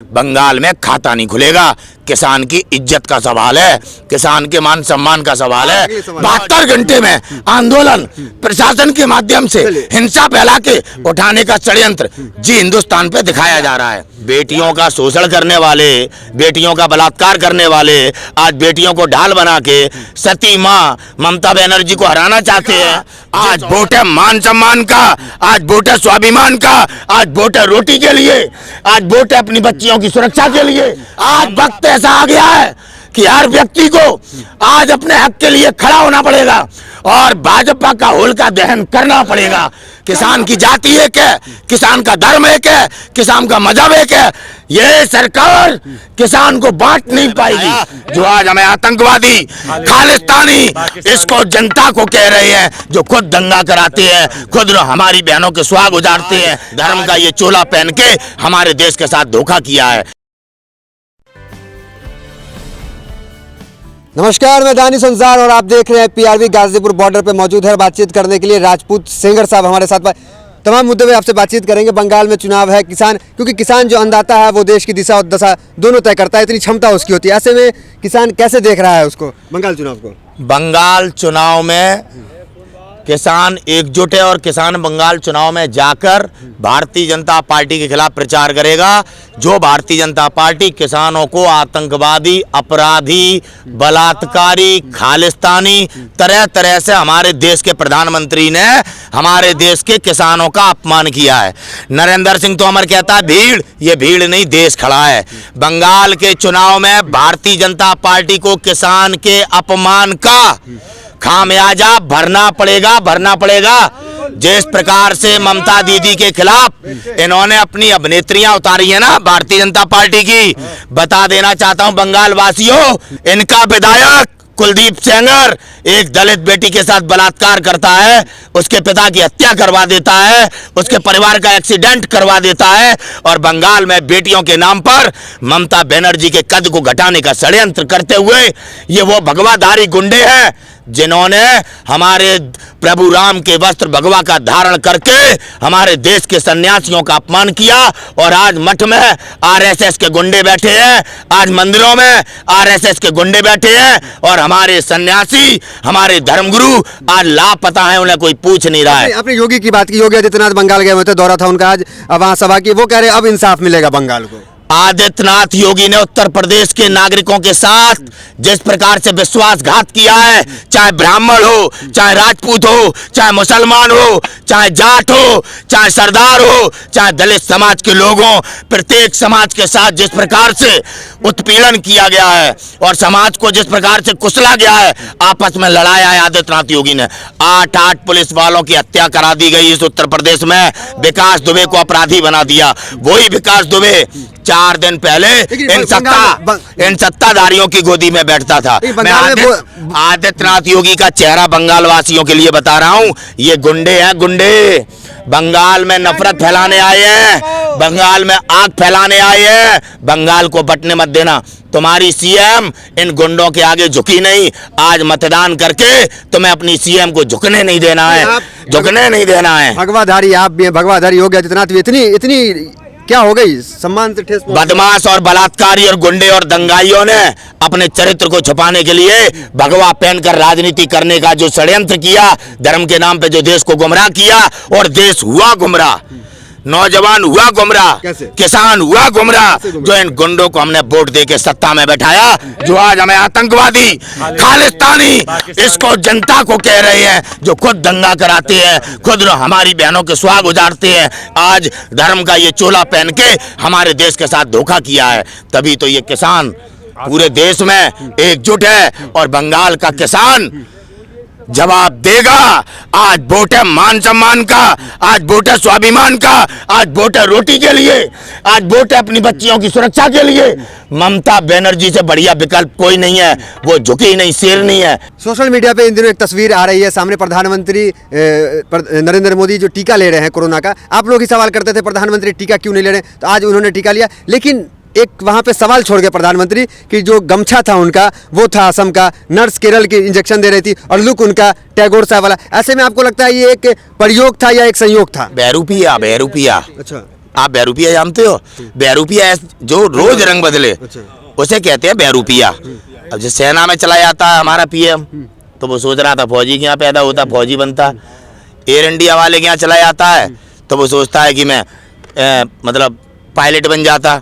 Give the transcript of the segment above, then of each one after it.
बंगाल में खाता नहीं खुलेगा। किसान की इज्जत का सवाल है, किसान के मान सम्मान का सवाल है। 72 घंटे में आंदोलन प्रशासन के माध्यम से हिंसा फैला के उठाने का षड्यंत्र जी हिंदुस्तान पे दिखाया जा रहा है। बेटियों का शोषण करने वाले, बेटियों का बलात्कार करने वाले आज बेटियों को ढाल बना के सती मां ममता बनर्जी को हराना चाहते हैं। आज वोट है मान सम्मान का, आज वोट है स्वाभिमान का, आज वोट है रोटी के लिए, आज वोट है अपनी बच्चियों की सुरक्षा के लिए। आज वक्त ऐसा आ गया है कि हर व्यक्ति को आज अपने हक के लिए खड़ा होना पड़ेगा और भाजपा का होलिका दहन करना पड़ेगा। किसान की जाति एक है, किसान का धर्म एक है, किसान का मजहब एक है। ये सरकार किसान को बांट नहीं पाएगी। जो आज हमें आतंकवादी, खालिस्तानी इसको जनता को कह रहे हैं, जो खुद दंगा कराते हैं, खुद हमारी बहनों के सुहाग उजाड़ते हैं, धर्म का ये चोला पहन के हमारे देश के साथ धोखा किया है। नमस्कार, मैं दानी संसार और आप देख रहे हैं पीआरबी। गाजीपुर बॉर्डर पे मौजूद है बातचीत करने के लिए राजपूत सेंगर साहब हमारे साथ। तमाम मुद्दे पे आपसे बातचीत करेंगे। बंगाल में चुनाव है, किसान, क्योंकि किसान जो अन्नदाता है वो देश की दिशा और दशा दोनों तय करता है, इतनी क्षमता उसकी होती है। ऐसे में किसान कैसे देख रहा है उसको, बंगाल चुनाव को? बंगाल चुनाव में किसान एकजुट है और किसान बंगाल चुनाव में जाकर भारतीय जनता पार्टी के खिलाफ प्रचार करेगा। जो भारतीय जनता पार्टी किसानों को आतंकवादी, अपराधी, बलात्कारी, खालिस्तानी तरह तरह से हमारे देश के प्रधानमंत्री ने हमारे देश के किसानों का अपमान किया है। नरेंद्र सिंह तोमर कहता है भीड़, ये भीड़ नहीं देश खड़ा है। बंगाल के चुनाव में भारतीय जनता पार्टी को किसान के अपमान का खामियाजा भरना पड़ेगा। जिस प्रकार से ममता दीदी के खिलाफ इन्होंने अपनी अभिनेत्रियां उतारी है ना भारतीय जनता पार्टी की, बता देना चाहता हूं बंगाल वासियों, इनका विधायक कुलदीप सेंगर एक दलित बेटी के साथ बलात्कार करता है, उसके पिता की हत्या करवा देता है, उसके परिवार का एक्सीडेंट करवा देता है और बंगाल में बेटियों के नाम पर ममता बनर्जी के कद को घटाने का षड्यंत्र करते हुए ये वो भगवाधारी गुंडे हैं जिन्होंने हमारे प्रभु राम के वस्त्र भगवा का धारण करके हमारे देश के सन्यासियों का अपमान किया। और आज मठ में आरएसएस के गुंडे बैठे हैं, आज मंदिरों में आरएसएस के गुंडे बैठे हैं और हमारे सन्यासी, हमारे धर्मगुरु आज लापता हैं, उन्हें कोई पूछ नहीं रहा है। आपने योगी की बात की, योगी आदित्यनाथ बंगाल गए हुए थे, दौरा था उनका आज वहां सभा की, वो कह रहे अब इंसाफ मिलेगा बंगाल को। आदित्यनाथ योगी ने उत्तर प्रदेश के नागरिकों के साथ जिस प्रकार से विश्वासघात किया है, चाहे ब्राह्मण हो, चाहे राजपूत हो, चाहे मुसलमान हो, चाहे जाट हो, चाहे सरदार हो, चाहे दलित समाज के लोगों, प्रत्येक समाज के साथ जिस प्रकार से उत्पीड़न किया गया है और समाज को जिस प्रकार से कुचला गया है, आपस में लड़ाया है आदित्यनाथ योगी ने। 8 पुलिस वालों की हत्या करा दी गई इस उत्तर प्रदेश में। विकास दुबे को अपराधी बना दिया। वही विकास दुबे 4 दिन पहले इन सत्ताधारियों की गोदी में बैठता था। मैं आदित्यनाथ योगी का चेहरा बंगाल वासियों के लिए बता रहा हूं, ये गुंडे हैं, गुंडे बंगाल में नफरत फैलाने आए हैं, बंगाल में आग फैलाने आए हैं। बंगाल को बटने मत देना। तुम्हारी सीएम इन गुंडों के आगे झुकी नहीं। आज मतदान करके तुम्हें अपनी सीएम को झुकने नहीं देना है, झुकने नहीं देना है। भगवाधारी आप भी, भगवाधारी योगी आदित्यनाथ भी, इतनी क्या हो गई, सम्मान से ठेस? बदमाश और बलात्कारी और गुंडे और दंगाइयों ने अपने चरित्र को छुपाने के लिए भगवा पहनकर राजनीति करने का जो षड्यंत्र किया, धर्म के नाम पे जो देश को गुमराह किया, और देश हुआ गुमराह, नौजवान हुआ गुमराह, किसान हुआ गुमराह। जो इन गुंडों को हमने वोट देके सत्ता में बैठाया, जो आज हमें आतंकवादी, खालिस्तानी इसको जनता को कह रहे हैं, जो खुद दंगा कराते हैं, खुद हमारी बहनों के सुहाग उजाड़ते हैं, आज धर्म का ये चोला पहन के हमारे देश के साथ धोखा किया है। तभी तो ये किसान पूरे देश में एकजुट है और बंगाल का किसान जवाब देगा। आज वोट है मान सम्मान का, आज वोट है स्वाभिमान का, आज वोट है रोटी के लिए, आज वोट है अपनी बच्चियों की सुरक्षा के लिए। ममता बनर्जी से बढ़िया विकल्प कोई नहीं है, वो झुकी नहीं, शेर नहीं है। सोशल मीडिया पे इन दिनों एक तस्वीर आ रही है सामने, प्रधानमंत्री नरेंद्र मोदी जो टीका ले रहे हैं कोरोना का। आप लोग ही सवाल करते थे प्रधानमंत्री टीका क्यों नहीं ले रहे, तो आज उन्होंने टीका लिया। लेकिन एक वहां पे सवाल छोड़ गए प्रधानमंत्री कि जो गमछा था उनका वो था असम का, नर्स केरल की इंजेक्शन दे रही थी और लुक उनका टैगोर साहब वाला। ऐसे में आपको लगता है ये एक प्रयोग था या एक संयोग था? बहरूपिया। अच्छा, आप बहरूपिया जानते हो? बहरूपिया जो रोज रंग बदले उसे कहते हैं बहरूपिया। अब जो सेना में चला जाता है हमारा पीएम, तो वो सोच रहा था फौजी के यहाँ पैदा होता, फौजी बनता। एयर इंडिया वाले के यहाँ चला जाता है तो वो सोचता है कि मैं मतलब पायलट बन जाता।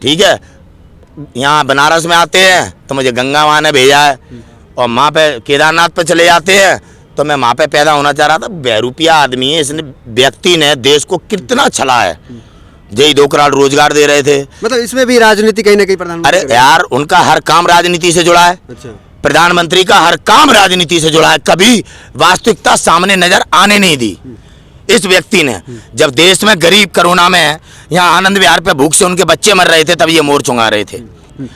ठीक है, यहाँ बनारस में आते हैं तो मुझे गंगा माँ ने भेजा है, और वहाँ पे केदारनाथ पे चले जाते हैं तो मैं वहाँ पे पैदा होना चाह रहा था। बहरूपिया आदमी है, इसने व्यक्ति ने देश को कितना छला है। यही 2 करोड़ रोजगार दे रहे थे। मतलब इसमें भी राजनीति कहीं ना कहीं प्रधानमंत्री। अरे यार, उनका हर काम राजनीति से जुड़ा है। अच्छा, प्रधानमंत्री का हर काम राजनीति से जुड़ा है, कभी वास्तविकता सामने नजर आने नहीं दी इस व्यक्ति ने। जब देश में गरीब कोरोना में यहाँ आनंद विहार पे भूख से उनके बच्चे मर रहे थे, तब ये मोर चुंगा रहे थे।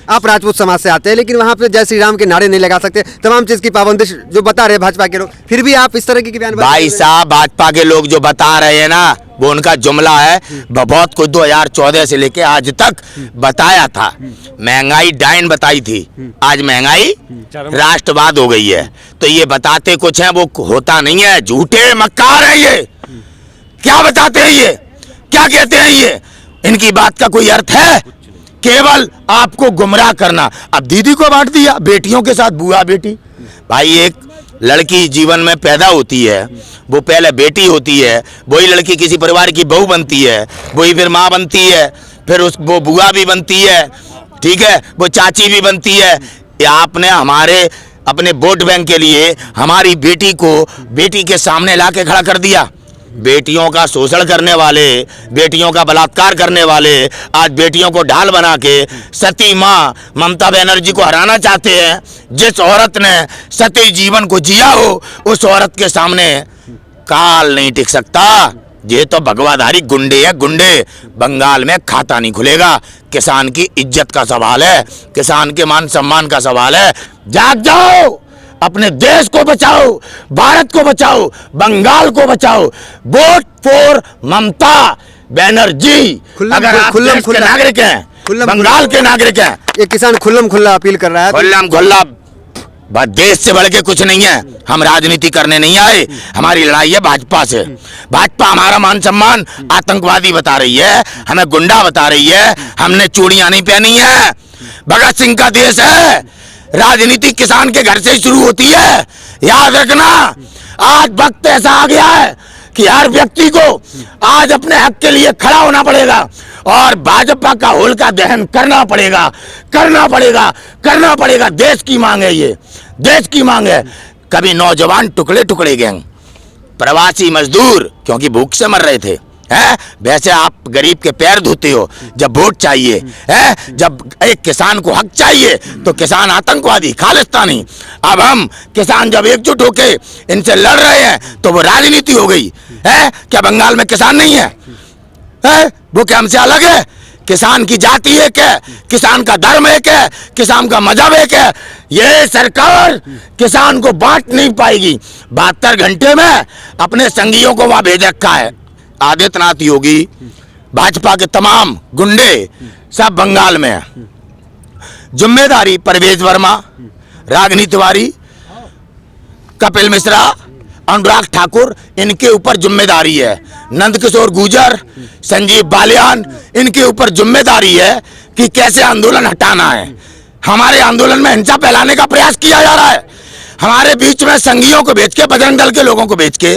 आप राजपूत समाज से आते हैं, लेकिन वहाँ पे जय श्री राम के नारे नहीं लगा सकते, तमाम चीज की पाबंदी जो बता रहे भाजपा के लोग, फिर भी आप इस तरह की बयान। भाई साहब, भाजपा के लोग जो बता रहे हैं ना, वो उनका जुमला है। बहुत कुछ 2014 से लेके आज तक बताया था। महंगाई डाइन बताई थी, आज महंगाई राष्ट्रवाद हो गई है। तो ये बताते कुछ है, वो होता नहीं है। झूठे मक्कार है ये। क्या बताते हैं ये, क्या कहते हैं ये? इनकी बात का कोई अर्थ है? केवल आपको गुमराह करना। अब दीदी को बांट दिया, बेटियों के साथ बुआ बेटी। भाई, एक लड़की जीवन में पैदा होती है, वो पहले बेटी होती है, वही लड़की किसी परिवार की बहू बनती है, वही फिर माँ बनती है, फिर वो बुआ भी बनती है, ठीक है, वो चाची भी बनती है। ये आपने हमारे अपने वोट बैंक के लिए हमारी बेटी को बेटी के सामने ला के खड़ा कर दिया। बेटियों का शोषण करने वाले, बेटियों का बलात्कार करने वाले आज बेटियों को ढाल बना के सती माँ ममता बनर्जी को हराना चाहते हैं। जिस औरत ने सती जीवन को जिया हो, उस औरत के सामने काल नहीं टिक सकता। ये तो भगवाधारी गुंडे है, गुंडे। बंगाल में खाता नहीं खुलेगा। किसान की इज्जत का सवाल है, किसान के मान सम्मान का सवाल है। जाग जाओ, अपने देश को बचाओ, भारत को बचाओ, बंगाल को बचाओ। Vote for Mamata Banerjee. अगर आप देश के नागरिक हैं, बंगाल के नागरिक हैं। ये किसान खुल्लम खुल्ला अपील कर रहा है। खुल्लम खुल्ला, देश से बढ़ के कुछ नहीं है। हम राजनीति करने नहीं आए, हमारी लड़ाई है भाजपा से। भाजपा हमारा मान सम्मान आतंकवादी बता रही है, हमें गुंडा बता रही है, हमने चूड़ियां नहीं पहनी है। भगत सिंह का देश है। राजनीति किसान के घर से ही शुरू होती है, याद रखना। आज वक्त ऐसा आ गया है कि हर व्यक्ति को आज अपने हक के लिए खड़ा होना पड़ेगा और भाजपा का होलिका दहन करना पड़ेगा, करना पड़ेगा, करना पड़ेगा। देश की मांग है, ये देश की मांग है। कभी नौजवान टुकड़े टुकड़े गैंग, प्रवासी मजदूर क्योंकि भूख से मर रहे थे, है? वैसे आप गरीब के पैर धोते हो जब वोट चाहिए, है? जब एक किसान को हक चाहिए तो किसान आतंकवादी, खालिस्तानी। अब हम किसान जब एकजुट होके इनसे लड़ रहे हैं तो वो राजनीति हो गई है। क्या बंगाल में किसान नहीं है? वो क्या हमसे अलग है? किसान की जाति एक है, किसान का धर्म एक है, किसान का मजहब एक है। ये सरकार किसान को बांट नहीं पाएगी। 72 घंटे में अपने संगियों को वहां भेज रखा है। आदित्यनाथ योगी, भाजपा के तमाम गुंडे सब बंगाल में है। जिम्मेदारी परवेज वर्मा, रागिनी तिवारी, कपिल मिश्रा, अनुराग ठाकुर, इनके ऊपर जिम्मेदारी है। नंदकिशोर गुर्जर, संजीव बालियान, इनके ऊपर जिम्मेदारी है कि कैसे आंदोलन हटाना है। हमारे आंदोलन में हिंसा फैलाने का प्रयास किया जा रहा है। हमारे बीच में संघियों को भेज के, बजरंग दल के लोगों को भेज के,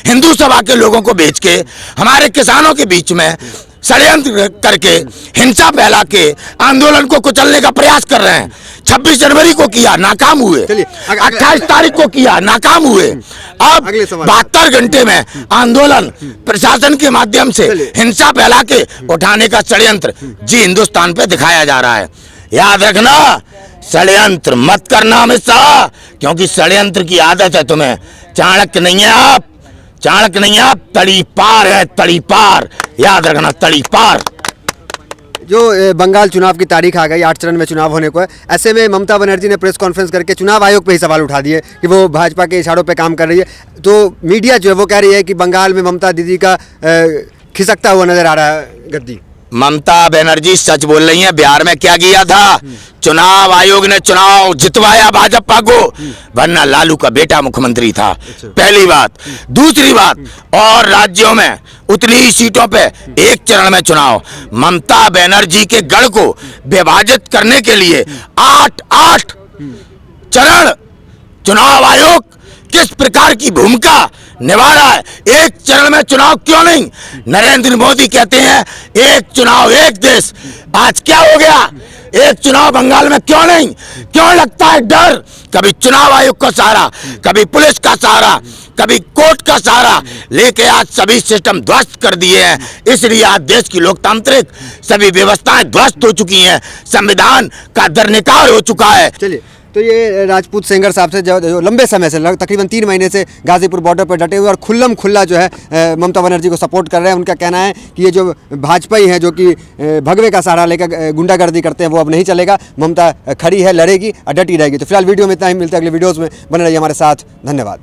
हिंदू सभा के लोगों को भेज के, हमारे किसानों के बीच में षड्यंत्र करके, हिंसा फैला के आंदोलन को कुचलने का प्रयास कर रहे हैं। 26 जनवरी को किया, नाकाम हुए। 28 तारीख को किया, नाकाम हुए। अब 72 घंटे में आंदोलन प्रशासन के माध्यम से हिंसा फैला के उठाने का षड्यंत्र जी हिंदुस्तान पे दिखाया जा रहा है। याद रखना, षड्यंत्र मत करना हमेशा, क्योंकि षड्यंत्र की आदत है तुम्हें। चाणक्य नहीं है आप, चाणक्य नहीं है आप, तड़ी पार है, तड़ी पार। याद रखना, तड़ी पार। जो बंगाल चुनाव की तारीख आ गई, 8 चरण में चुनाव होने को है। ऐसे में ममता बनर्जी ने प्रेस कॉन्फ्रेंस करके चुनाव आयोग पे ही सवाल उठा दिए कि वो भाजपा के इशारों पे काम कर रही है। तो मीडिया जो है वो कह रही है कि बंगाल में ममता दीदी का खिसकता हुआ नजर आ रहा है गद्दी। ममता बनर्जी सच बोल रही हैं। बिहार में क्या किया था? चुनाव आयोग ने चुनाव जितवाया भाजपा को, वरना लालू का बेटा मुख्यमंत्री था। पहली बात। दूसरी बात, और राज्यों में उतनी ही सीटों पे एक चरण में चुनाव। ममता बनर्जी के गढ़ को विभाजित करने के लिए 8 चरण चुनाव आयोग किस प्रकार की भूमिका निभा रहा है। एक चरण में चुनाव क्यों नहीं? नरेंद्र मोदी कहते हैं एक चुनाव एक देश। आज क्या हो गया? एक चुनाव बंगाल में क्यों नहीं? क्यों लगता है डर? कभी चुनाव आयोग का सहारा, कभी पुलिस का सहारा, कभी कोर्ट का सहारा लेके आज सभी सिस्टम ध्वस्त कर दिए हैं। इसलिए आज देश की लोकतांत्रिक सभी व्यवस्थाएं ध्वस्त हो चुकी हैं, संविधान का दरनिकार हो चुका है। चलिए, तो ये राजपूत सेंगर साहब से जो लंबे समय से तकरीबन 3 महीने से गाजीपुर बॉर्डर पर डटे हुए और खुल्लम खुल्ला जो है ममता बनर्जी को सपोर्ट कर रहे हैं। उनका कहना है कि ये जो भाजपाई हैं जो कि भगवे का सहारा लेकर गुंडागर्दी करते हैं वो अब नहीं चलेगा। ममता खड़ी है, लड़ेगी और डटी रहेगी। तो फिलहाल वीडियो में इतना ही, मिलता है अगले वीडियोज़ में। बने रहिए हमारे साथ। धन्यवाद।